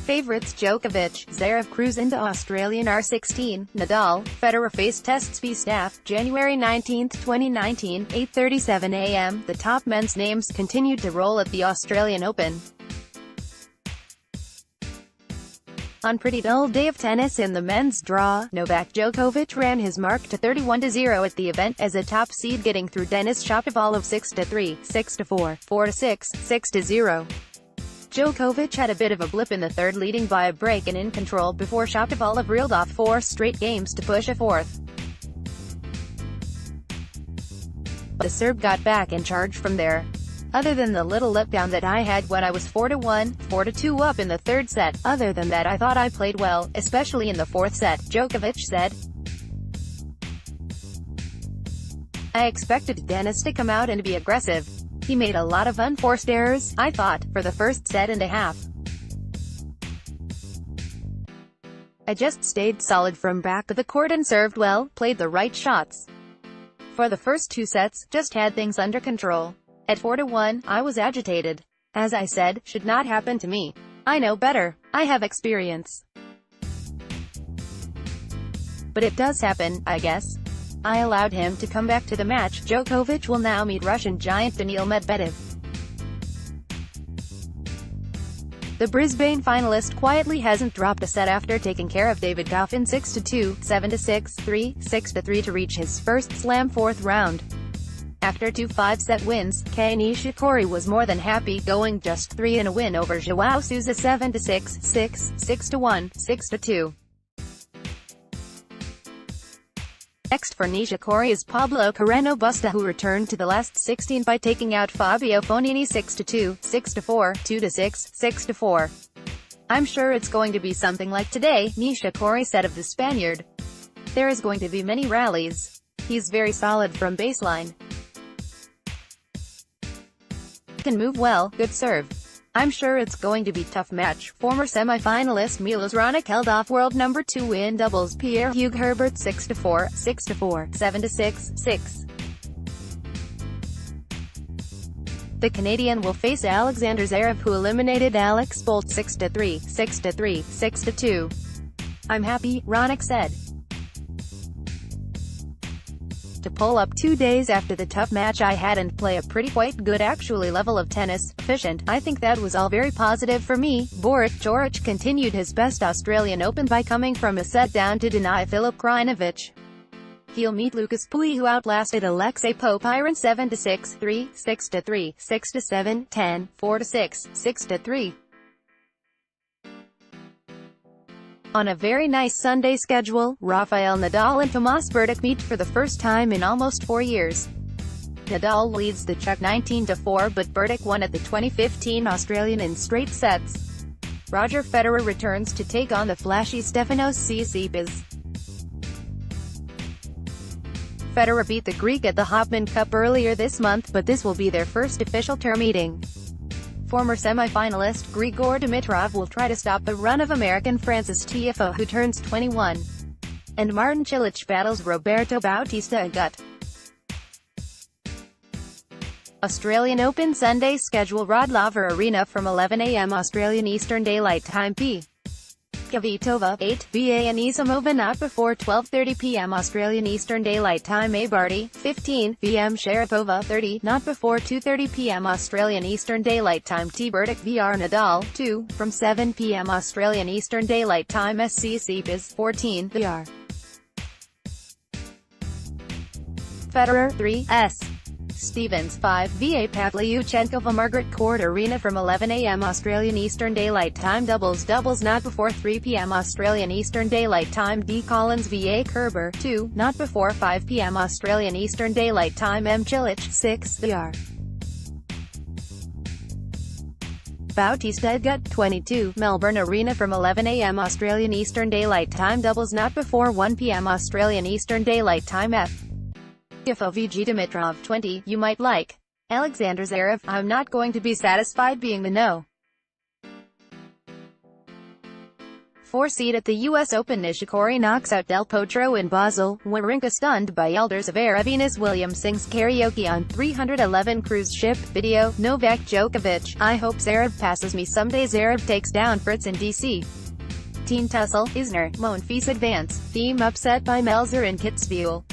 Favorites: Djokovic, Zverev cruise into Australian R16, Nadal, Federer Face Testsby Staff, January 19, 2019, 8:37 a.m. The top men's names continued to roll at the Australian Open. On pretty dull day of tennis in the men's draw, Novak Djokovic ran his mark to 31-0 at the event, as a top seed, getting through Denis Shapovalov 6-3, 6-4, 4-6, 6-0. Djokovic had a bit of a blip in the third, leading by a break and in control before Shapovalov reeled off 4 straight games to push a fourth. The Serb got back in charge from there. Other than the little letdown that I had when I was 4-1, 4-2 up in the third set, other than that I thought I played well, especially in the fourth set, Djokovic said. I expected Denis to come out and be aggressive. He made a lot of unforced errors, I thought, for the first set and a half. I just stayed solid from back of the court and served well, played the right shots. For the first 2 sets, just had things under control. At 4-1, I was agitated. As I said, should not happen to me. I know better. I have experience. But it does happen, I guess. I allowed him to come back to the match. Djokovic will now meet Russian giant Daniil Medvedev. The Brisbane finalist quietly hasn't dropped a set after taking care of David Goffin 6-2, 7-6, 3, 6-3 to reach his first slam fourth round. After 2 5-set wins, Denis Shapovalov was more than happy, going just 3 in a win over Joao Sousa 7-6, 6, 6-1, 6-2. Next for Nishikori is Pablo Carreno Busta, who returned to the last 16 by taking out Fabio Fognini 6-2, 6-4, 2-6, 6-4. I'm sure it's going to be something like today, Nishikori said of the Spaniard. There is going to be many rallies. He's very solid from baseline. Can move well, good serve. I'm sure it's going to be tough match. Former semi-finalist Milos Raonic held off world number 2 in doubles Pierre-Hugues Herbert 6-4, 6-4, 7-6, 6. The Canadian will face Alexander Zverev, who eliminated Alex Bolt 6-3, 6-3, 6-2. I'm happy, Raonic said. To pull up 2 days after the tough match I had and play a pretty quite good actually level of tennis, efficient, I think that was all very positive for me. Boris Djoric continued his best Australian Open by coming from a set down to deny Filip Krajinovic. He'll meet Lucas Pouille, who outlasted Alexei Popyrin 7-6, 3, 6-3, 6-7, 10, 4-6, 6-3. On a very nice Sunday schedule, Rafael Nadal and Tomas Berdych meet for the first time in almost 4 years. Nadal leads the Czech 19-4, but Berdych won at the 2015 Australian in straight sets. Roger Federer returns to take on the flashy Stefanos Tsitsipas. Federer beat the Greek at the Hopman Cup earlier this month, but this will be their first official tour meeting. Former semi-finalist Grigor Dimitrov will try to stop the run of American Frances Tiafoe, who turns 21. And Martin Cilic battles Roberto Bautista Agut. Australian Open Sunday schedule: Rod Laver Arena from 11 a.m. Australian Eastern Daylight Time p. Kvitova, 8, VA Anisimova not before 12:30 p.m. Australian Eastern Daylight Time. A Barty, 15, VM Sharapova, 30, not before 2:30 p.m. Australian Eastern Daylight Time. T. Berdych VR Nadal, 2, from 7 p.m. Australian Eastern Daylight Time. SC Tsitsipas, 14, VR. Federer, 3, S. Stevens, 5, VA Pavlyuchenkova Margaret Court Arena from 11 a.m. Australian Eastern Daylight Time. Doubles not before 3 p.m. Australian Eastern Daylight Time. D. Collins VA Kerber, 2, not before 5 p.m. Australian Eastern Daylight Time. M. Cilic, 6, VR. Bautista Agut, 22, Melbourne Arena from 11 a.m. Australian Eastern Daylight Time. Doubles not before 1 p.m. Australian Eastern Daylight Time. F. VG Dimitrov, 20, you might like. Alexander Zverev, I'm not going to be satisfied being the no. 4 seed at the US Open. Nishikori knocks out Del Potro in Basel. Wawrinka stunned by elder Zverev. Venus Williams sings karaoke on 311 cruise ship. Video, Novak Djokovic. I hope Zverev passes me someday. Zverev takes down Fritz in DC. Teen tussle, Isner, Monfils advance. Theme upset by Melzer in Kitzbühel.